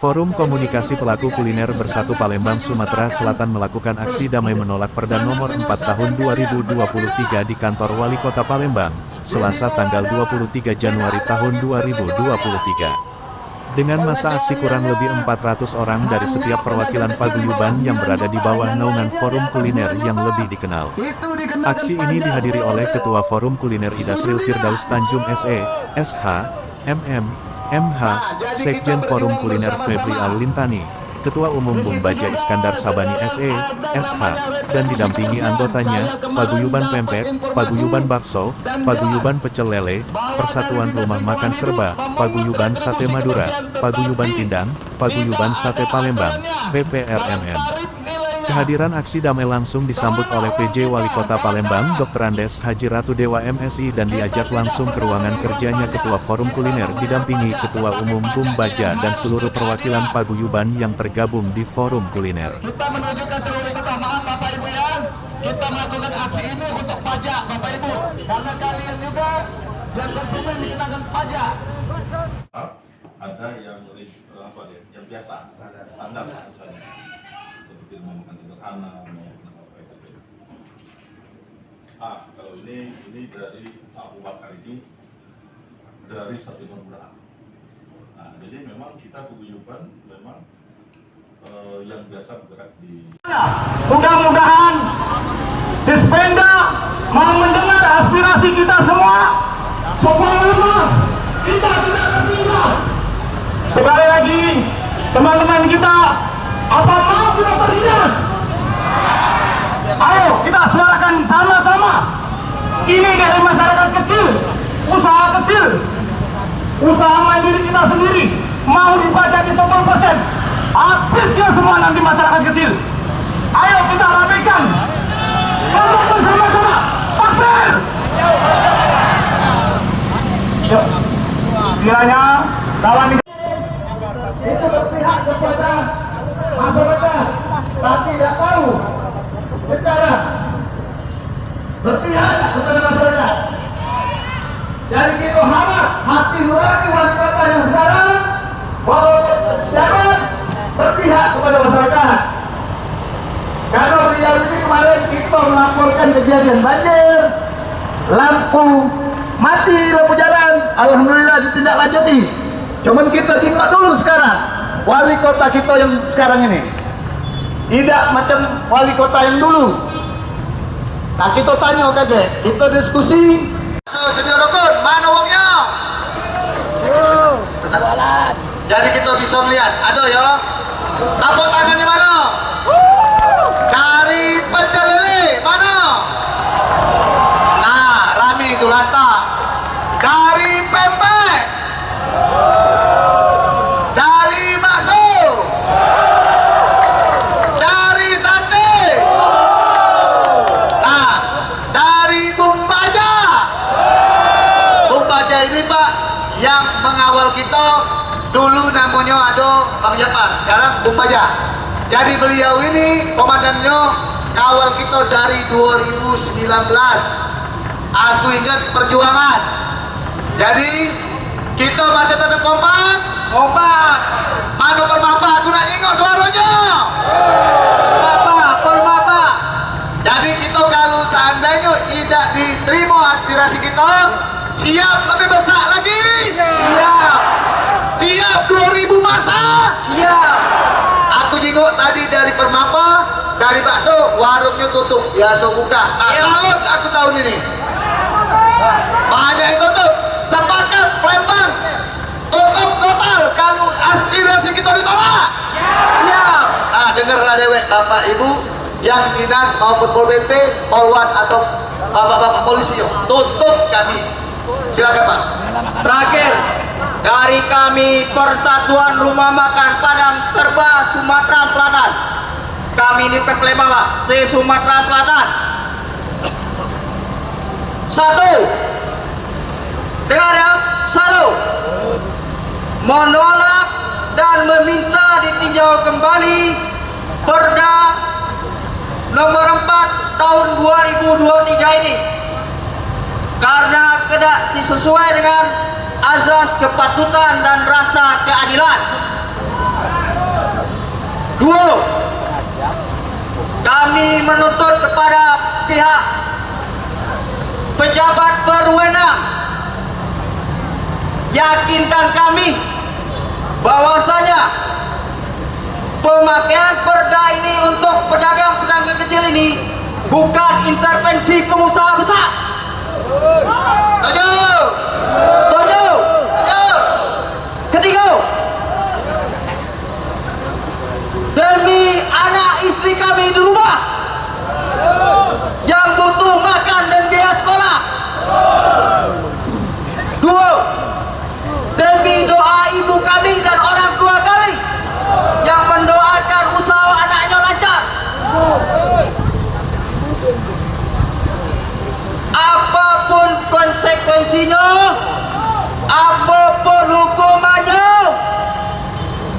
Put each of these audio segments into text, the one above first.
Forum Komunikasi Pelaku Kuliner Bersatu Palembang, Sumatera Selatan melakukan aksi damai menolak Perda Nomor 4 Tahun 2023 di kantor Wali Kota Palembang, Selasa tanggal 23 Januari tahun 2023. Dengan masa aksi kurang lebih 400 orang dari setiap perwakilan paguyuban yang berada di bawah naungan Forum Kuliner yang lebih dikenal. Aksi ini dihadiri oleh Ketua Forum Kuliner Idasril Firdaus Tanjung SE, SH, MM, MH, Sekjen Forum Kuliner Febri Al-Lintani, Ketua Umum Bumbaja Iskandar Sabani SE, SH, dan didampingi anggotanya, Paguyuban Pempek, Paguyuban Bakso, Paguyuban Pecel Lele, Persatuan Rumah Makan Serba, Paguyuban Sate Madura, Paguyuban Tindang, Paguyuban Sate Palembang, PPRMN. Kehadiran aksi damai langsung disambut oleh PJ Wali Kota Palembang Dr. Andes Haji Ratu Dewa MSI dan diajak langsung ke ruangan kerjanya Ketua Forum Kuliner didampingi Ketua Umum Bumbaja dan seluruh perwakilan paguyuban yang tergabung di Forum Kuliner. Kita menunjukkan prioritas, maaf Bapak Ibu ya, kita melakukan aksi ini untuk pajak Bapak Ibu, karena kalian juga yang konsumen dikenakan pajak. Ada yang yang biasa, standar misalnya. Seperti mau makan sederhana, mau makan apa itu. Kalau ini dari Abu Bakar ini dari Sate Madura. Jadi memang kita paguyuban memang yang biasa bergerak di. Mudah-mudahan Dispenda mau mendengar aspirasi kita semua supaya kita tidak tertindas. Sekali lagi, teman-teman kita, apa mau kita tertindas? Ayo kita suarakan sama-sama. Ini dari masyarakat kecil, usaha kecil, usaha mandiri kita sendiri mau dipajaki 10%. Habisnya semua nanti masyarakat kecil. Ayo kita ramaikan. Untuk bersama-sama. Takbir. Yuk. Kiranya kawan itu berpihak kepada masyarakat, tapi tidak tahu secara berpihak kepada masyarakat. Jadi kita harap hati nurani wali kota yang sekarang walaupun jangan berpihak kepada masyarakat. Karena Riau ini kemarin kita melaporkan kejadian banjir, lampu mati, lampu jalan, alhamdulillah ditindaklanjuti. Cuman kita tengok dulu sekarang wali kota kita yang sekarang ini tidak macam wali kota yang dulu. Nah kita tanya kaget, kita diskusi. Senior rukun, mana uangnya? Jadi kita bisa melihat, ada ya. Tepuk tangannya mana? Dari Pecel Lele mana? Nah, rame itu lantak. Dari pempek. Dari bakso. Dari sate. Nah, dari Bumbaja. Bumbaja ini Pak yang mengawal kita dulu namanya ada Bang Japar, sekarang Bumbaja. Jadi beliau ini komandannya kawal kita dari 2019. Aku ingat perjuangan. Jadi kita masih tetap kompak. Manu Permapa, aku nak ingat suaranya. Permapa. Jadi kita kalau seandainya tidak diterima aspirasi kita, siap lebih besar lagi. Siap 2000 masa. Siap. Aku jenguk tadi dari Permapa, dari bakso, warungnya tutup, biasa buka. Salut aku tahun ini. Banyak yang tutup. Sepakat Palembang tutup total kalau aspirasi kita ditolak. Siap. Nah, dengarlah dewek Bapak Ibu yang dinas maupun Pol PP, Polwan atau Bapak-bapak polisi, tutup kami. Silakan Pak. Terakhir, dari kami Persatuan Rumah Makan Padang Serba Sumatera Selatan, kami ini Palembang Pak, Sumatera Selatan. Satu, dengar ya, satu, menolak dan meminta ditinjau kembali Perda Nomor 4 Tahun 2023 ini, karena tidak disesuai dengan azas kepatutan dan rasa keadilan. Dua, kami menuntut kepada pihak pejabat berwenang, yakinkan kami bahwasanya pemakaian perda ini untuk pedagang-pedagang kecil ini bukan intervensi pengusaha besar. Setuju? Setuju? Setuju? Ketiga, demi anak istri kami di rumah yang butuh makan dan biaya sekolah. Dua, demi doa ibu kami dan orang tua kami yang mendoakan usaha anaknya lancar. Apapun konsekuensinya, apapun hukumannya,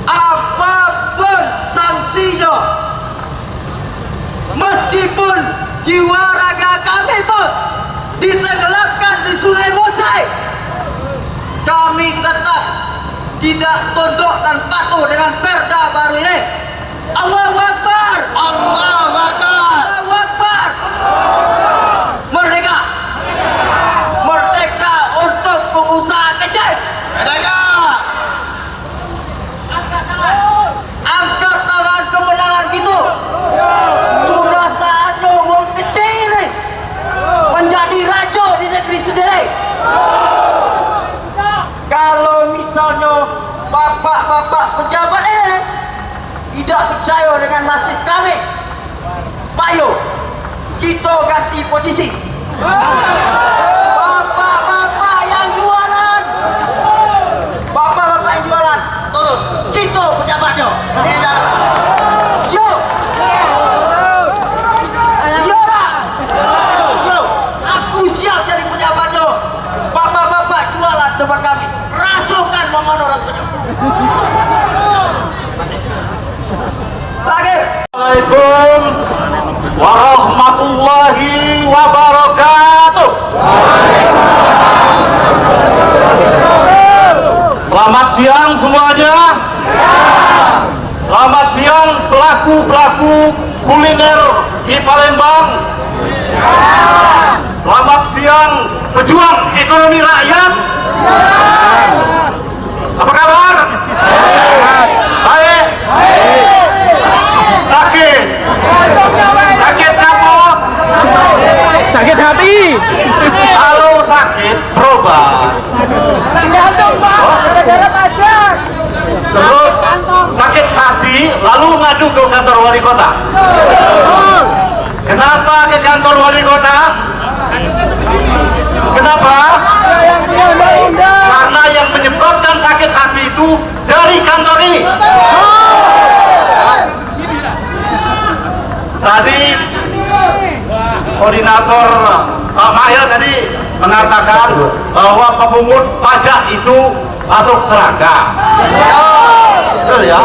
apapun sanksinya, meskipun jiwa raga kami pun ditenggelamkan di Sungai Musi, kami tetap tidak tunduk dan patuh dengan perda baru ini. Allahu Akbar! Allahu Akbar! Allahu Akbar! Merdeka! Merdeka untuk pengusaha kecil! Merdeka! Angkat tangan kemenangan gitu. Sudah saatnya uang kecil ini menjadi raja di negeri sendiri. Kalau misalnya bapak-bapak pejabat ini tidak percaya dengan nasib kami, ayo kita ganti posisi. Bapak-bapak yang jualan, bapak-bapak yang jualan, turun. Kita pejabatnya. Yo, yo lah, yo. Aku siap jadi pejabatnya. Bapak-bapak jualan tempat kami. Rasakan mana rasanya. Lagi. Assalamualaikum warahmatullahi wabarakatuh. Selamat siang semuanya. Selamat siang pelaku-pelaku kuliner di Palembang. Selamat siang pejuang ekonomi rakyat. Apa kabar? Baik. Sakit. Sakit apa? Sakit hati. Kalau sakit berobat. Jantung Pak, gara-gara pajak. Terus sakit hati lalu ngadu ke kantor wali kota. Kenapa ke kantor wali kota? Kenapa? Karena yang menyebabkan sakit hati itu dari kantor ini. Tadi koordinator Pak Mahir tadi mengatakan bahwa pemungut pajak itu masuk neraka. Betul ya?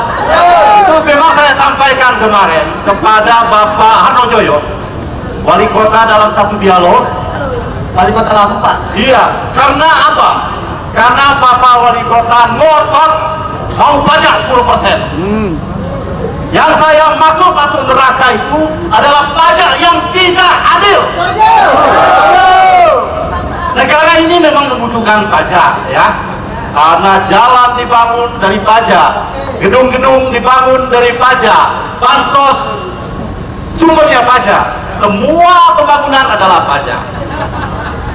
Itu memang saya sampaikan kemarin kepada Bapak Harnojoyo, wali kota, dalam satu dialog. Wali kota Lampung. Iya, karena apa? Karena Bapak wali kota ngotot mau pajak 10%. Yang saya masuk neraka itu adalah pajak yang tidak adil. Negara ini memang membutuhkan pajak, ya. Karena jalan dibangun dari pajak, gedung-gedung dibangun dari pajak, bansos sumbernya pajak, semua pembangunan adalah pajak.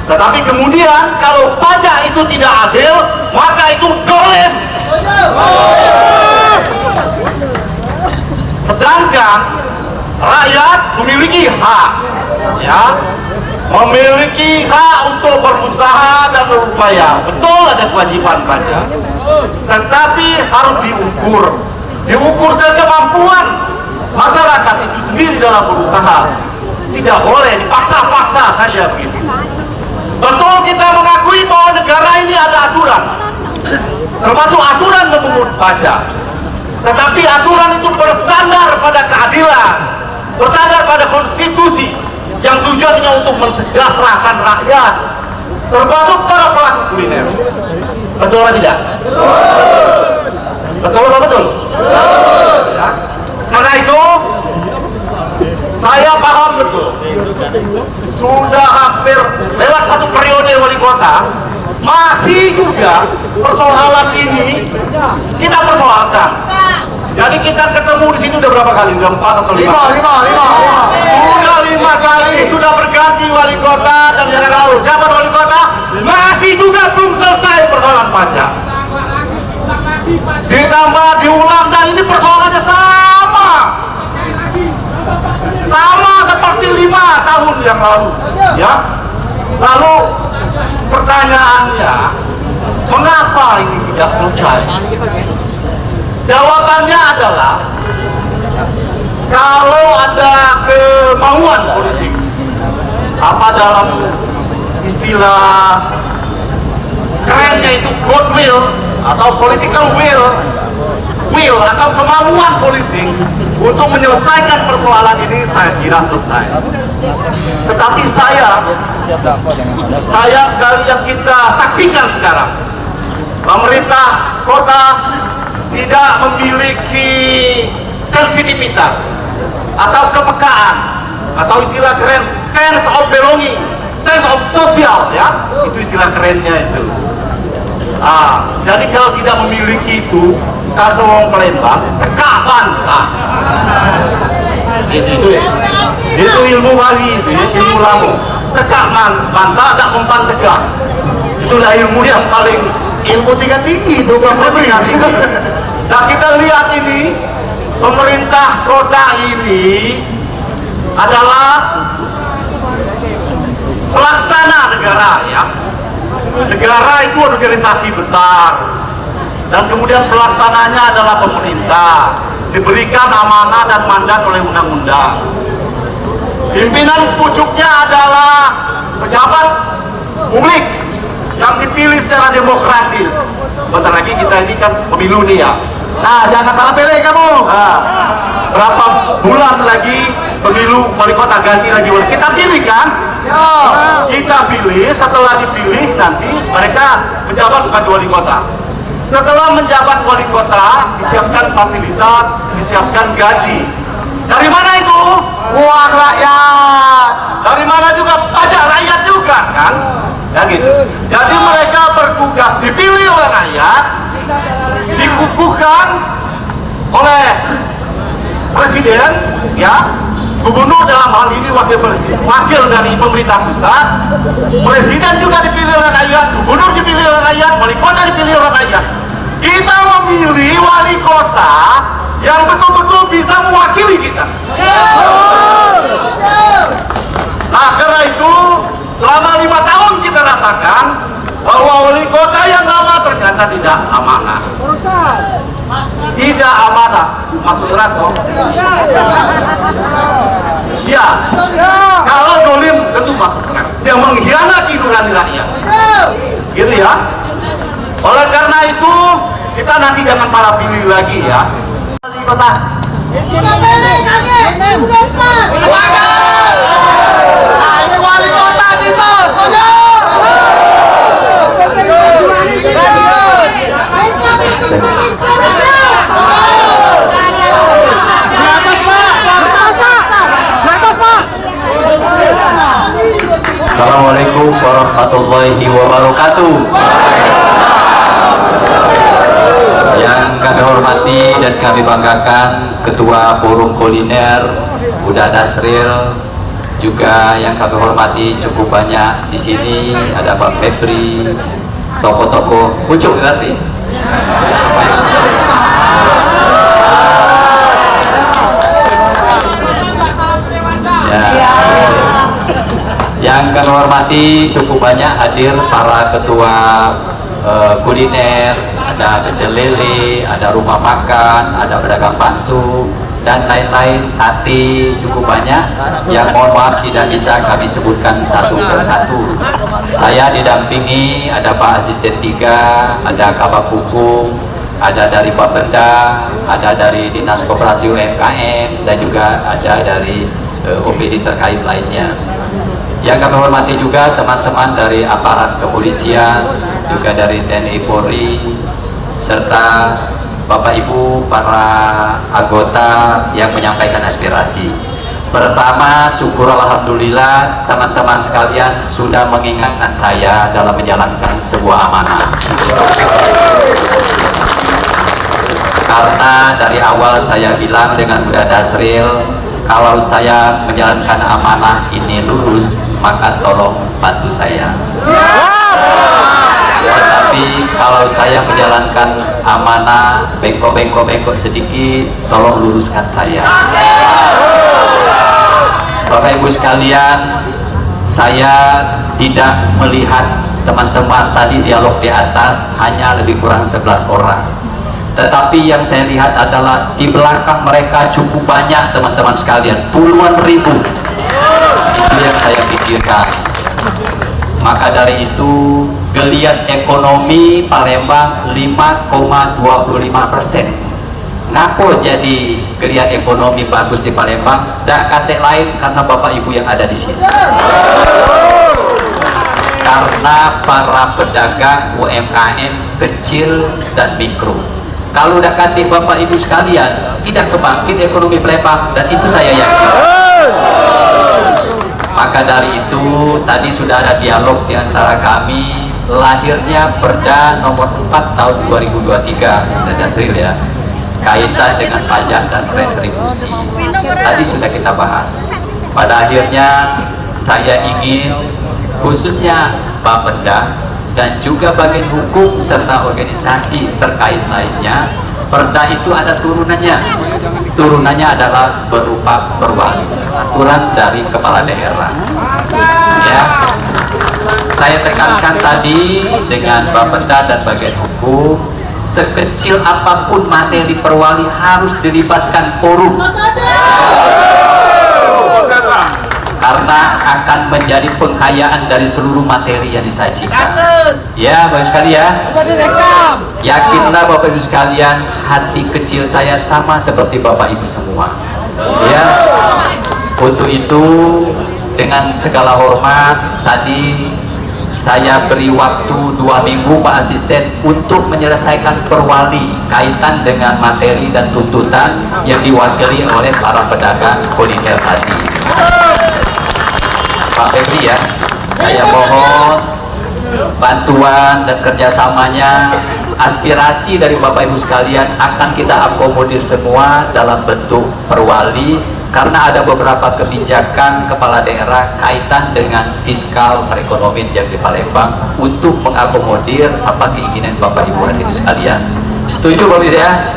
Tetapi kemudian kalau pajak itu tidak adil, maka itu dolim. Sedangkan rakyat memiliki hak, ya, memiliki hak untuk berusaha dan berupaya. Betul ada kewajiban pajak, tetapi harus diukur sekemampuan masyarakat itu sendiri dalam berusaha. Tidak boleh dipaksa-paksa saja begitu. Betul, kita mengakui bahwa negara ini ada aturan, termasuk aturan memungut pajak. Tetapi aturan itu bersandar pada keadilan, bersandar pada konstitusi yang tujuannya untuk mensejahterakan rakyat, termasuk para pelaku kuliner. Betul atau tidak? Betul atau betul? Ya. Karena itu saya paham betul, sudah hampir lewat 1 periode wali kota, masih juga persoalan ini kita persoalkan. Jadi kita ketemu di sini udah berapa kali? Udah 4 atau 5? Udah 5 kali sudah berganti wali kota dan yang lalu jabat wali kota, masih juga belum selesai persoalan pajak. Ditambah diulang dan ini persoalannya sama seperti 5 tahun yang lalu, ya. Lalu pertanyaannya, mengapa ini tidak selesai? Jawabannya adalah kalau ada kemauan politik, apa dalam istilah kerennya itu goodwill atau political will atau kemauan politik untuk menyelesaikan persoalan ini, saya kira selesai. Tetapi saya sekali yang kita saksikan sekarang, pemerintah kota tidak memiliki sensitivitas atau kepekaan atau istilah keren sense of belonging, sense of social, ya, itu istilah kerennya itu. Jadi kalau tidak memiliki itu, kartu wong Palembang tekak bantah. Itu ilmu wali, itu ilmu lamu. Tekak bantah tak mempan tegak. Itulah ilmu yang paling ilmu tingkat tinggi itu, Nah, kita lihat ini pemerintah kota ini adalah pelaksana negara, ya. Negara itu organisasi besar dan kemudian pelaksananya adalah pemerintah, diberikan amanah dan mandat oleh undang-undang. Pimpinan pucuknya adalah pejabat publik yang dipilih secara demokratis. Sebentar lagi kita ini kan pemilu nih, ya. Nah, jangan salah pilih kamu. Berapa bulan lagi pemilu wali kota, ganti lagi wali. Kita pilih kan? Kita pilih, setelah dipilih nanti mereka menjabat sebagai wali kota. Setelah menjabat wali kota, disiapkan fasilitas, disiapkan gaji. Dari mana itu? Uang rakyat. Dari mana juga? Pajak rakyat juga kan? Ya gitu. Jadi mereka bertugas, dipilih oleh rakyat, dikukuhkan oleh presiden, ya, gubernur dalam hal ini wakil presiden, wakil dari pemerintah pusat, presiden juga dipilih oleh rakyat, gubernur dipilih oleh rakyat, wali kota dipilih oleh rakyat. Kita memilih wali kota yang betul-betul bisa mewakili kita. Nah, karena itu selama 5 tahun kita rasakan bahwa wali kota yang lama ternyata tidak amanah. Tidak amanah, Mas Wiranto. Ya, kalau dolim tentu masuk neraka. Dia mengkhianati nurani rakyat. Gitu ya. Oleh karena itu kita nanti jangan salah pilih lagi, ya. Wali kota. Semangat. Nah, ini wali kota kita, setuju? Assalamualaikum warahmatullahi wabarakatuh. Yang kami hormati dan kami banggakan Ketua Forum Kuliner Buddha Dasril, juga yang kami hormati cukup banyak di sini, ada Pak Febri, tokoh-tokoh pucuk nanti. Ya. Yang kami hormati cukup banyak hadir para ketua kuliner, ada pecel lele, ada rumah makan, ada pedagang bakso dan lain-lain, sate, cukup banyak yang mohon maaf tidak bisa kami sebutkan satu persatu. Saya didampingi ada Pak Asisten 3, ada Kabak Hukum, ada dari Bapenda, ada dari Dinas Koperasi UMKM, dan juga ada dari OPD terkait lainnya. Yang kami hormati juga teman-teman dari aparat kepolisian, juga dari TNI Polri, serta Bapak Ibu para anggota yang menyampaikan aspirasi. Pertama, syukur alhamdulillah teman-teman sekalian sudah mengingatkan saya dalam menjalankan sebuah amanah. Karena dari awal saya bilang dengan Bunda Dasril, kalau saya menjalankan amanah ini lulus, maka tolong bantu saya. Tetapi kalau saya menjalankan amanah bengkok sedikit, tolong luruskan saya. Bapak Ibu sekalian, saya tidak melihat teman-teman tadi dialog di atas hanya lebih kurang 11 orang. Tetapi yang saya lihat adalah di belakang mereka cukup banyak teman-teman sekalian, puluhan ribu. Itu yang saya pikirkan. Maka dari itu geliat ekonomi Palembang 5,25%. Ngapo jadi geliat ekonomi bagus di Palembang? Dan kata lain karena Bapak Ibu yang ada di sini. Karena para pedagang UMKM kecil dan mikro. Kalau udah kata Bapak Ibu sekalian, tidak kebangkit ekonomi Palembang, dan itu saya yakin. Maka dari itu tadi sudah ada dialog di antara kami, lahirnya Perda nomor 4 tahun 2023, dan Dasril ya, kaitan dengan pajak dan retribusi. Tadi sudah kita bahas. Pada akhirnya saya ingin khususnya Bapenda dan juga bagian hukum serta organisasi terkait lainnya, Perda itu ada turunannya. Turunannya adalah berupa perwali, aturan dari kepala daerah. Ya, saya tekankan tadi dengan Bapenda dan bagian hukum, sekecil apapun materi perwali harus dilibatkan forum. Karena akan menjadi pengkayaan dari seluruh materi yang disajikan. Ya, Bapak Ibu sekalian, yakinlah Bapak Ibu sekalian, hati kecil saya sama seperti Bapak Ibu semua. Ya, untuk itu dengan segala hormat tadi saya beri waktu 2 minggu Pak Asisten untuk menyelesaikan perwali kaitan dengan materi dan tuntutan yang diwakili oleh para pedagang kuliner tadi. Pak Febri ya, saya mohon bantuan dan kerjasamanya, aspirasi dari Bapak Ibu sekalian akan kita akomodir semua dalam bentuk perwali, karena ada beberapa kebijakan kepala daerah kaitan dengan fiskal perekonomian yang di Palembang untuk mengakomodir apa keinginan Bapak Ibu hadirin sekalian. Setuju Bapak Ibu ya?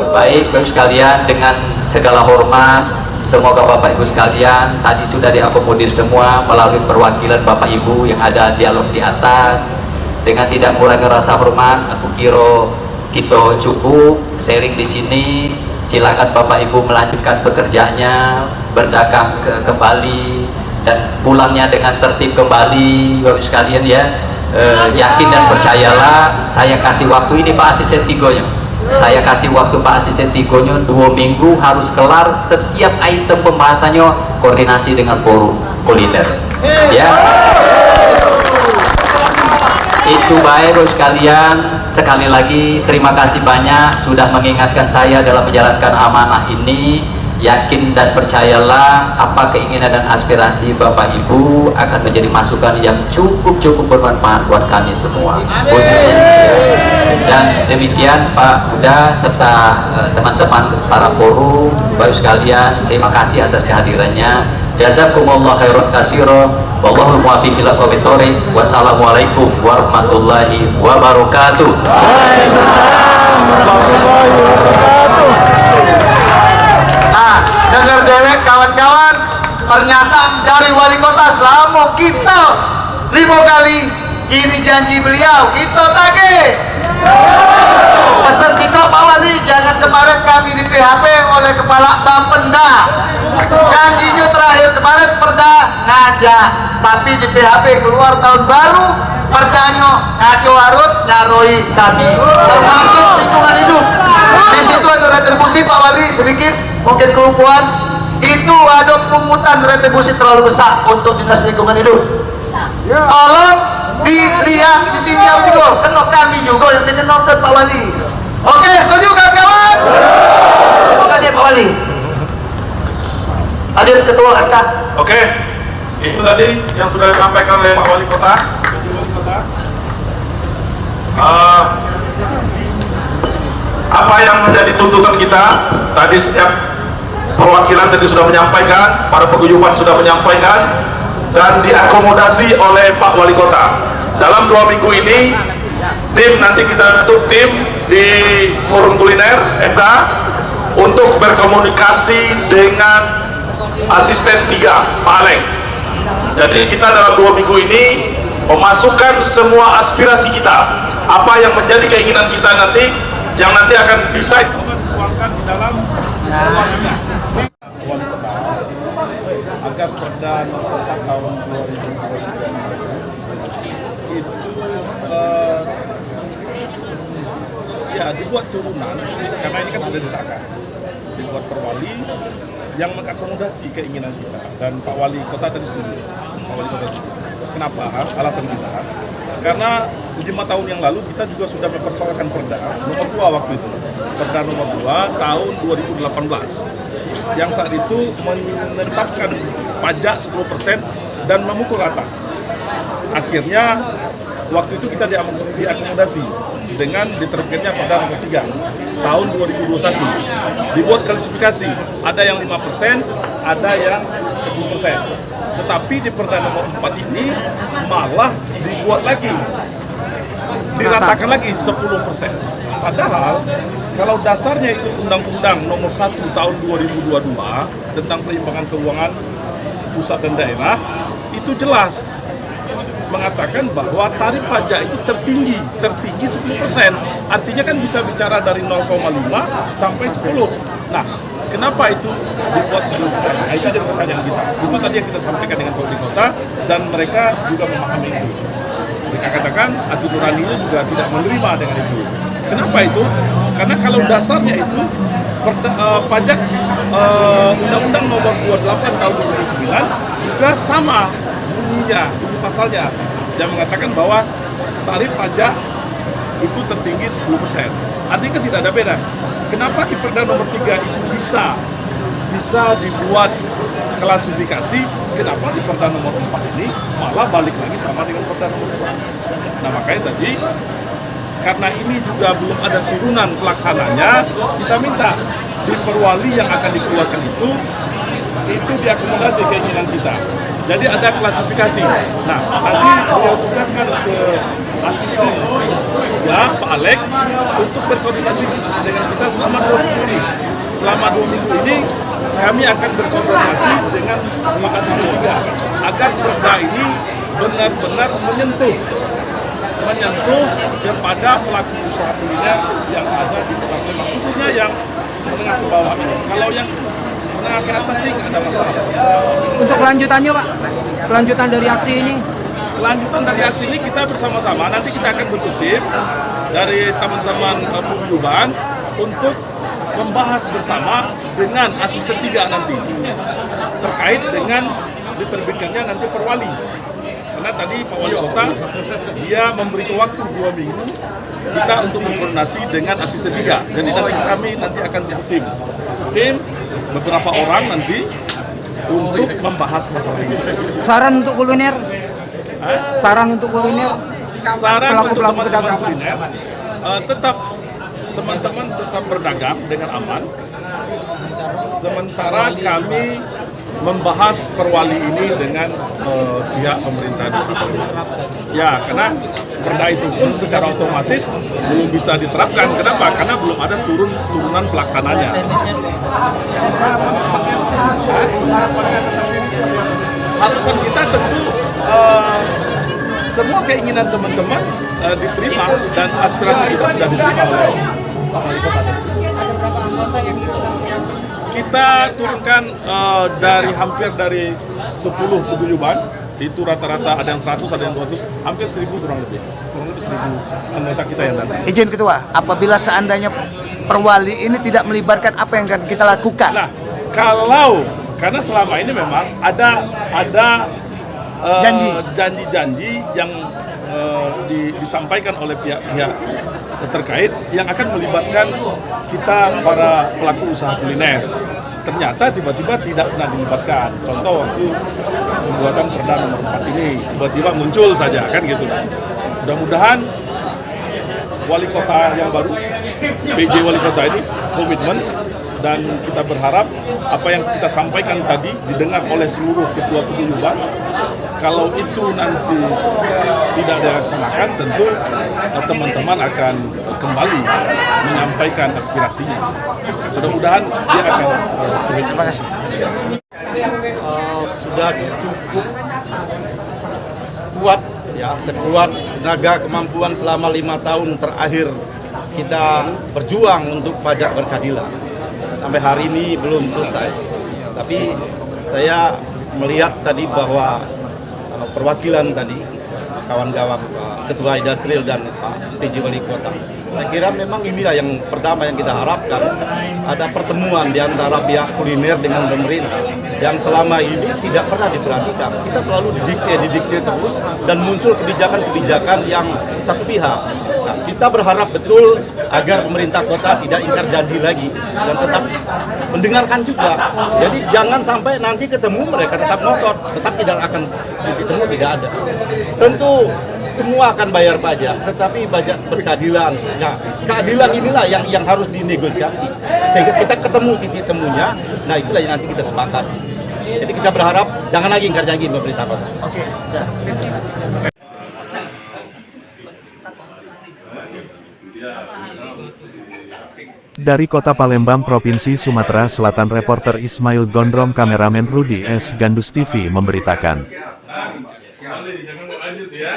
Baik Bapak Ibu sekalian, dengan segala hormat, semoga Bapak Ibu sekalian tadi sudah diakomodir semua melalui perwakilan Bapak Ibu yang ada dialog di atas. Dengan tidak mengurangi rasa hormat, aku kira kita cukup sharing di sini. Silakan Bapak Ibu melanjutkan pekerjaannya, berdagang kembali dan pulangnya dengan tertib kembali Bapak Ibu sekalian ya. Yakin dan percayalah, saya kasih waktu ini Pak Asisten Tigonya. Saya kasih waktu Pak Asisten Tigonya 2 minggu harus kelar setiap item pembahasannya, koordinasi dengan forum kuliner. Ya. Itu baik Bapak sekalian. Sekali lagi terima kasih banyak sudah mengingatkan saya dalam menjalankan amanah ini. Yakin dan percayalah apa keinginan dan aspirasi Bapak Ibu akan menjadi masukan yang cukup bermanfaat buat kami semua, khususnya saya. Dan demikian Pak Buda serta teman-teman para forum Bapak sekalian, terima kasih atas kehadirannya. Jazakumullah khairan katsira. Wallahul muwaffiq ila aqwamit thoriq. Wassalamualaikum warahmatullahi wabarakatuh. Waalaikumsalam warahmatullahi wabarakatuh. Nah, dengar dewek kawan-kawan, pernyataan dari wali kota selama kita 5 kali ini janji beliau kita tagih. Pesan sikap Pak Wali, jangan kemarin kami di PHP oleh Kepala Bapenda. Janjinya terakhir kemarin Perda ngajak, tapi di PHP keluar tahun baru, perdanya ngaco arut nyaroi kami, termasuk lingkungan hidup. Di situ ada retribusi Pak Wali sedikit, mungkin kelumpuhan. Itu ada pungutan retribusi terlalu besar untuk dinas lingkungan hidup. Tolong dilihat, ditinjau juga, kena kami juga yang dikenalkan Pak Wali. Oke, setuju kawan-kawan? Terima kasih Pak Wali. Hadir Ketua RK. Oke, itu tadi yang sudah disampaikan oleh Pak Wali Kota. Apa yang menjadi tuntutan kita tadi, setiap perwakilan tadi sudah menyampaikan, para paguyuban sudah menyampaikan, dan diakomodasi oleh Pak Wali Kota. Dalam 2 minggu ini tim, nanti kita bentuk tim di forum kuliner MK untuk berkomunikasi dengan asisten 3 Pak Alek. Jadi kita dalam 2 minggu ini memasukkan semua aspirasi kita, apa yang menjadi keinginan kita nanti, yang nanti akan bisa dituangkan di dalam perwakilan agar Perda Nomor 4 tahun 2023 itu ya dibuat turunan, karena ini kan sudah disahkan, dibuat perwali yang mengakomodasi keinginan kita, dan Pak Wali Kota tadi setuju. Pak Wali Kota setuju. Kenapa? Alasan kita, karena 5 tahun yang lalu kita juga sudah mempersoalkan Perda Nomor 2 waktu itu, Perda Nomor 2 tahun 2018, yang saat itu menetapkan pajak 10% dan memukul rata. Akhirnya waktu itu kita diakomodasi dengan diterbitkannya Perda Nomor 3 tahun 2021. Dibuat klasifikasi, ada yang 5%, ada yang 10%. Tetapi di Perda Nomor 4 ini malah dibuat lagi, diratakan lagi 10%. Padahal kalau dasarnya itu Undang-Undang Nomor 1 tahun 2022 tentang perimbangan keuangan pusat dan daerah, itu jelas mengatakan bahwa tarif pajak itu tertinggi 10%. Artinya kan bisa bicara dari 0,5 sampai 10. Nah, kenapa itu dibuat 10%? Nah, itu jadi pertanyaan kita. Itu tadi yang kita sampaikan dengan pemerintah kota, dan mereka juga memahami itu. Mereka katakan hati nuraninya juga tidak menerima dengan itu. Kenapa itu? Karena kalau dasarnya itu pajak Undang-Undang Nomor 28 tahun 2009 juga sama bunyinya, bunyi pasalnya, yang mengatakan bahwa tarif pajak itu tertinggi 10%. Artinya tidak ada beda. Kenapa di Perda Nomor 3 itu bisa dibuat klasifikasi, kenapa di Perda Nomor 4 ini malah balik lagi sama dengan Perda Nomor 4? Nah, makanya tadi karena ini juga belum ada turunan pelaksananya, kita minta di perwali yang akan dikeluarkan itu diakomodasi keinginan kita. Jadi ada klasifikasi. Nah, tadi beliau tugaskan ke asisten ya Pak Alek untuk berkoordinasi dengan kita selama 2 minggu ini. Selama 2 minggu ini kami akan berkoordinasi dengan Pak Asisten 3 agar perda ini benar-benar menyentuh kepada pelaku usaha kuliner yang ada di Kota Palembang, khususnya yang menengah ke bawah ini. Kalau yang menengah ke atas sih nggak ada masalah. Untuk kelanjutannya Pak, kelanjutan dari aksi ini? Kelanjutan dari aksi ini kita bersama-sama, nanti kita akan bentuk tim dari teman-teman paguyuban untuk membahas bersama dengan asisten 3 nanti terkait dengan diterbitkannya nanti perwali. Karena tadi Pak Wali Kota dia memberikan waktu 2 minggu kita untuk berkoordinasi dengan asisten 3. Jadi nanti kami akan bentuk tim beberapa orang nanti untuk membahas masalah ini. Saran untuk kuliner? Saran untuk kuliner? Saran untuk teman-teman kuliner, teman-teman tetap berdagang dengan aman. Sementara kami membahas perwali ini dengan pihak pemerintah. Ya, karena perda itu pun secara otomatis belum bisa diterapkan. Kenapa? Karena belum ada turunan pelaksananya. Harapan kita tentu semua keinginan teman-teman diterima dan aspirasi kita sudah diterima oleh Pak Wali Kota. Kita turunkan hampir dari 10 paguyuban, itu rata-rata ada yang 100, ada yang 200, hampir 1.000 kurang lebih 1.000 anggota kita yang datang. Izin Ketua, apabila seandainya perwali ini tidak melibatkan, apa yang akan kita lakukan? Nah, karena selama ini memang ada janji-janji yang disampaikan oleh pihak-pihak terkait yang akan melibatkan kita para pelaku usaha kuliner. Ternyata tiba-tiba tidak pernah dilibatkan. Contoh waktu pembuatan Perda nomor 4 ini tiba-tiba muncul saja kan gitu. Mudah-mudahan wali kota yang baru, PJ wali kota ini komitmen, dan kita berharap apa yang kita sampaikan tadi didengar oleh seluruh ketua paguyuban. Kalau itu nanti tidak dilaksanakan, tentu teman-teman akan kembali menyampaikan aspirasinya. Mudah-mudahan dia akan terima kasih. Sudah cukup kuat ya, sekuat tenaga kemampuan selama 5 tahun terakhir kita berjuang untuk pajak berkeadilan. Sampai hari ini belum selesai. Tapi saya melihat tadi bahwa perwakilan tadi kawan-kawan Ketua Idasril dan Pak PJ Wali Kota, saya kira memang inilah yang pertama yang kita harapkan, ada pertemuan di antara pihak kuliner dengan pemerintah yang selama ini tidak pernah diperhatikan. Kita selalu didikte terus dan muncul kebijakan-kebijakan yang satu pihak. Nah, kita berharap betul agar pemerintah kota tidak ingkar janji lagi dan tetap mendengarkan juga. Jadi jangan sampai nanti ketemu mereka tetap ngotot, tetap tidak akan ketemu, tidak ada. Tentu semua akan bayar pajak, tetapi pajak berkeadilan. Nah, keadilan inilah yang harus dinegosiasi sehingga kita ketemu titik temunya. Nah, itulah yang nanti kita sepakati. Jadi kita berharap jangan lagi ingkar janji pemerintah kota. Oke. Dari Kota Palembang, Provinsi Sumatera Selatan, reporter Ismail Gondrom, kameramen Rudi S. Gandus TV memberitakan. Jangan lanjut ya.